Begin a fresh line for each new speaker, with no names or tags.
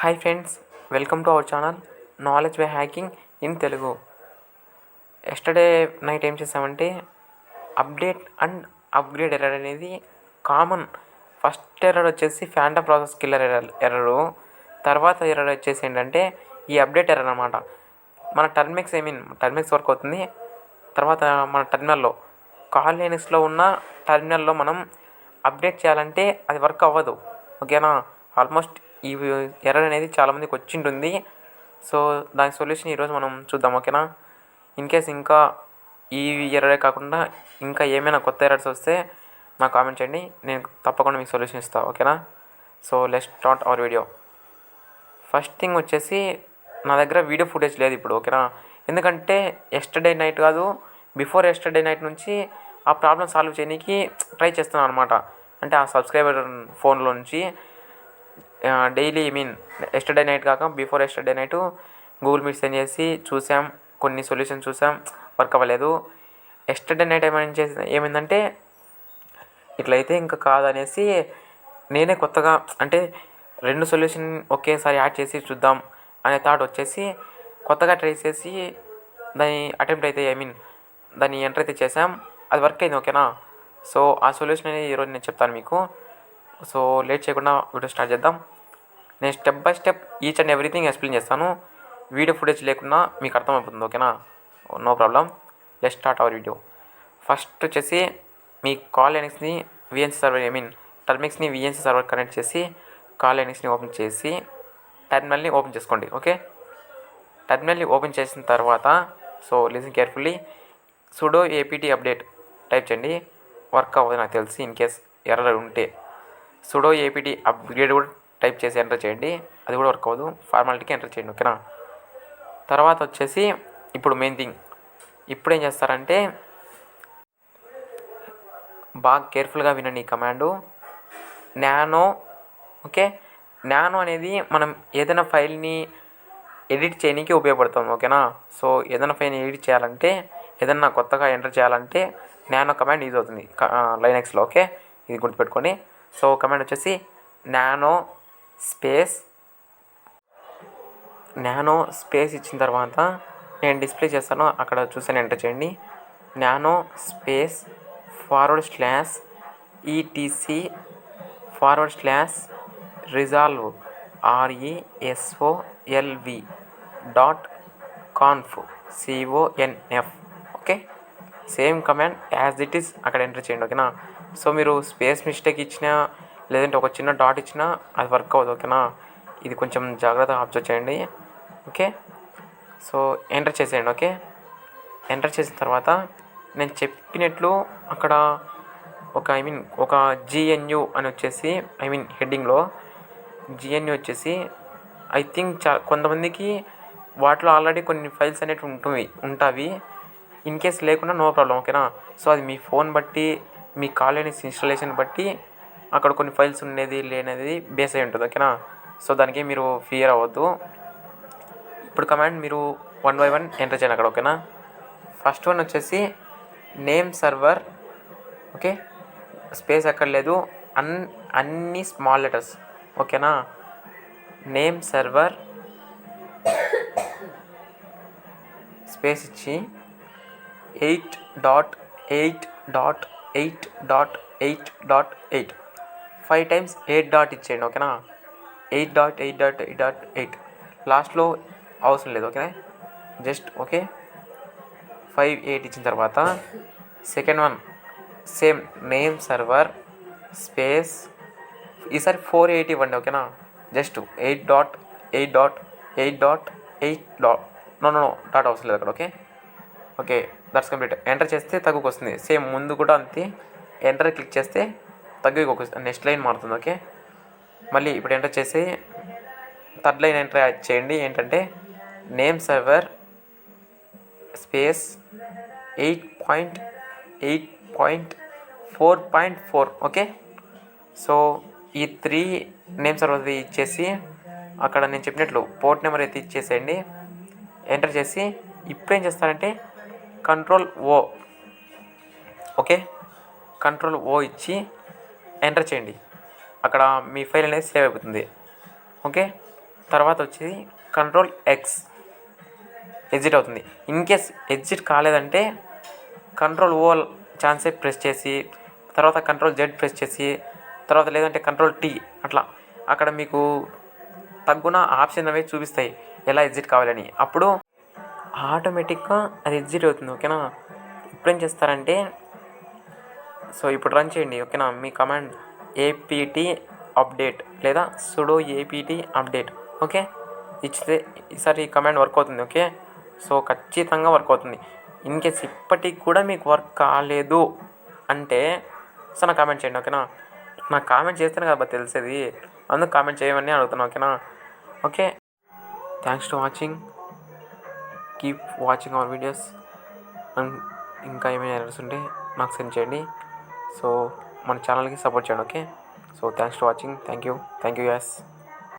Hi friends, welcome to our channel knowledge by hacking in Telugu. Yesterday night ఏం చేసామంటే update and upgrade error అనేది common. First error వచ్చేసి phantom process killer error. తర్వాత error వచ్చేసి ఏంటంటే ఈ అప్డేట్ ఎర్రర్ అనమాట. మన టర్మిక్స్ వర్క్ అవుతుంది. తర్వాత మన టెర్మినల్లో కాల్ లైనక్స్లో ఉన్న టెర్మినల్లో మనం అప్డేట్ చేయాలంటే అది వర్క్ అవ్వదు. ఓకేనా, ఆల్మోస్ట్ ఈ ఎర్రర్ అనేది చాలామందికి వచ్చి ఉంటుంది. సో దాని సొల్యూషన్ ఈరోజు మనం చూద్దాం. ఓకేనా, ఇన్ కేస్ ఇంకా ఈ ఎర్రరే కాకుండా ఇంకా ఏమైనా కొత్త ఎర్రర్స్ వస్తే నాకు కామెంట్ చేయండి, నేను తప్పకుండా మీకు సొల్యూషన్ ఇస్తాను. ఓకేనా, so let's start our video. First thing వచ్చేసి నా దగ్గర వీడియో ఫుటేజ్ లేదు ఇప్పుడు. ఓకేనా, ఎందుకంటే ఎస్టర్డే నైట్ కాదు, బిఫోర్ ఎస్టర్డే నైట్ నుంచి ఆ ప్రాబ్లం సాల్వ్ చేయడానికి ట్రై చేస్తున్నాను అనమాట. అంటే ఆ సబ్స్క్రైబర్ ఫోన్లో నుంచి డైలీ ఎస్టర్డే నైట్ కాక before yesterday night Google meet send చేసి చూసాం, కొన్ని సొల్యూషన్ చూసాం, వర్క్ అవ్వలేదు. ఎస్టర్డే నైట్ ఏమైందంటే ఇట్లయితే ఇంకా కాదనేసి నేనే కొత్తగా అంటే 2 సొల్యూషన్ ఒకేసారి యాడ్ చేసి చూద్దాం అనే థాట్ వచ్చేసి కొత్తగా ట్రై చేసి దాన్ని అటెంప్ట్ అయితే దాన్ని ఎంటర్ అయితే చేసాం, అది వర్క్ అయింది. ఓకేనా, సో ఆ సొల్యూషన్ అనేది ఈరోజు నేను చెప్తాను మీకు. సో లేట్ చేయకుండా వీడియో స్టార్ట్ చేద్దాం. నేను step by step each and everything explain చేస్తాను. వీడియో ఫుటేజ్ లేకుండా మీకు అర్థమైపోతుంది. ఓకేనా, no problem. Let's start our video. First వచ్చేసి మీ కాల్ లైనక్స్ని విఎన్సీ సర్వర్ టర్మిక్స్ని విఎన్సీ సర్వర్ కనెక్ట్ చేసి కాల్ లైనక్స్ని ఓపెన్ చేసి టెర్మినల్ని ఓపెన్ చేసుకోండి. ఓకే, టెర్మినల్ని ఓపెన్ చేసిన తర్వాత so listen carefully, sudo apt update type చేయండి. వర్క్ అవ్వదు నాకు తెలిసి, ఇన్ కేస్ ఎర్రర్ ఉంటే సుడో apt అప్గ్రేడ్ కూడా టైప్ చేసి ఎంటర్ చేయండి, అది కూడా వర్క్ అవ్వదు, ఫార్మాలిటీకి ఎంటర్ చేయండి. ఓకేనా, తర్వాత వచ్చేసి ఇప్పుడు మెయిన్ థింగ్, ఇప్పుడు ఏం చేస్తారంటే బాగా కేర్ఫుల్గా వినండి ఈ కమాండు నానో. ఓకే, నానో అనేది మనం ఏదైనా ఫైల్ని ఎడిట్ చేయడానికి ఉపయోగపడుతుంది. ఓకేనా, సో ఏదైనా ఫైల్ని ఎడిట్ చేయాలంటే, ఏదైనా కొత్తగా ఎంటర్ చేయాలంటే నానో కమాండ్ యూజ్ అవుతుంది లైనక్స్లో. ఓకే, ఇది గుర్తుపెట్టుకోండి. సో కమాండ్ వచ్చేసి నానో స్పేస్ ఇచ్చిన తర్వాత నేను డిస్ప్లే చేస్తాను, అక్కడ చూసాను, ఎంటర్ చేయండి. Nano space /resolv resolv.conf. Okay, same command as it is అక్కడ ఎంటర్ చేయండి. ఓకేనా, సో మీరు స్పేస్ మిస్టేక్ ఇచ్చినా లేదంటే ఒక చిన్న డాట్ ఇచ్చినా అది వర్క్ అవ్వదు. ఓకేనా, ఇది కొంచెం జాగ్రత్తగా అబ్జర్వ్ చేయండి. ఓకే, సో ఎంటర్ చేసేయండి. ఓకే, ఎంటర్ చేసిన తర్వాత నేను చెప్పినట్లు అక్కడ ఒక GNU అని వచ్చేసి హెడ్డింగ్లో GNU వచ్చేసి ఐ థింక్ కొంతమందికి వాటిలో ఆల్రెడీ కొన్ని ఫైల్స్ అనేవి ఉంటాయి. ఇన్ కేస్ లేకుండా నో ప్రాబ్లం. ఓకేనా, సో అది మీ ఫోన్ బట్టి, మీ కాల్ ఇన్స్టాలేషన్ బట్టి అక్కడ కొన్ని ఫైల్స్ ఉండేది లేనిది బేస్ అయి ఉంటుంది. ఓకేనా, సో దానికి మీరు ఫియర్ అవ్వద్దు. ఇప్పుడు కమాండ్ మీరు 1 by 1 ఎంటర్ చేయండి అక్కడ. ఓకేనా, ఫస్ట్ వన్ వచ్చేసి నేమ్ సర్వర్. ఓకే, స్పేస్ ఎక్కడ లేదు, అన్ని స్మాల్ లెటర్స్. ఓకేనా, నేమ్ సర్వర్ స్పేస్ ఇచ్చి 8.8.8.8.8 5 times 8 డాట్ ఇచ్చేయండి. ఓకేనా, 8.8.8.8 లాస్ట్లో అవసరం లేదు. ఓకే, జస్ట్ ఓకే 5.8 ఇచ్చిన తర్వాత second one same name server space, ఈసారి 4.8 ఇవ్వండి. ఓకేనా, జస్ట్ 8.8.8.8 డాట్ అవసరం లేదు అక్కడ. Okay, that's complete. ఎంటర్ చేస్తే తగ్గుకు వస్తుంది. సేమ్ ముందు కూడా అంతే, ఎంటర్ క్లిక్ చేస్తే తగ్గుకు వస్తుంది, నెక్స్ట్ లైన్ మారుతుంది. ఓకే, మళ్ళీ ఇప్పుడు ఎంటర్ చేసి థర్డ్ లైన్ ఎంటర్ చేయండి. ఏంటంటే name server space 8.8.4.4. Okay, so ఈ 3 నేమ్ సర్వర్ ఇచ్చేసి అక్కడ నేను చెప్పినట్లు పోర్ట్ నెంబర్ అయితే ఇచ్చేసేయండి. ఎంటర్ చేసి ఇప్పుడు ఏం చేస్తారంటే Ctrl+O. ఓకే, Ctrl+O ఇచ్చి ఎంటర్ చేయండి. అక్కడ మీ ఫైల్ అనేది సేవ్ అయిపోతుంది. ఓకే, తర్వాత వచ్చి కంట్రోల్ ఎక్స్ ఎగ్జిట్ అవుతుంది. ఇన్ కేస్ ఎగ్జిట్ కాలేదంటే కంట్రోల్ ఓ ఛాన్సే ప్రెస్ చేసి తర్వాత కంట్రోల్ జెడ్ ప్రెస్ చేసి తర్వాత లేదంటే కంట్రోల్ టీ అట్లా అక్కడ మీకు తగ్గున ఆప్షన్ అవి చూపిస్తాయి ఎలా ఎగ్జిట్ కావాలని. అప్పుడు ఆటోమేటిక్గా అది ఎగ్జిట్ అవుతుంది. ఓకేనా. ఇప్పుడేం చేస్తారంటే సో ఇప్పుడు రన్ చేయండి. ఓకేనా. మీ కమాండ్ ఏపీటీ అప్డేట్ లేదా సుడో ఏపీటీ అప్డేట్. ఓకే, ఇచ్చితే ఈసారి ఈ కమాండ్ వర్క్ అవుతుంది. ఓకే, సో ఖచ్చితంగా వర్క్ అవుతుంది. ఇన్ కేస్ ఇప్పటికి కూడా మీకు వర్క్ కాలేదు అంటే సో నాకు కామెంట్ చేయండి. ఓకేనా. నాకు కామెంట్ చేస్తేనే కదా తెలిసేది, అందుకు కామెంట్ చేయమని అడుగుతున్నా. ఓకేనా. Okay, thanks to watching. Keep watching our videos. And ఇంకా ఏమైనా ఎర్రర్స్ ఉంటే నాకు సెండ్ చేయండి. సో మన ఛానల్కి సపోర్ట్ చేయండి. Okay, so thanks to watching. Thank you. Yes.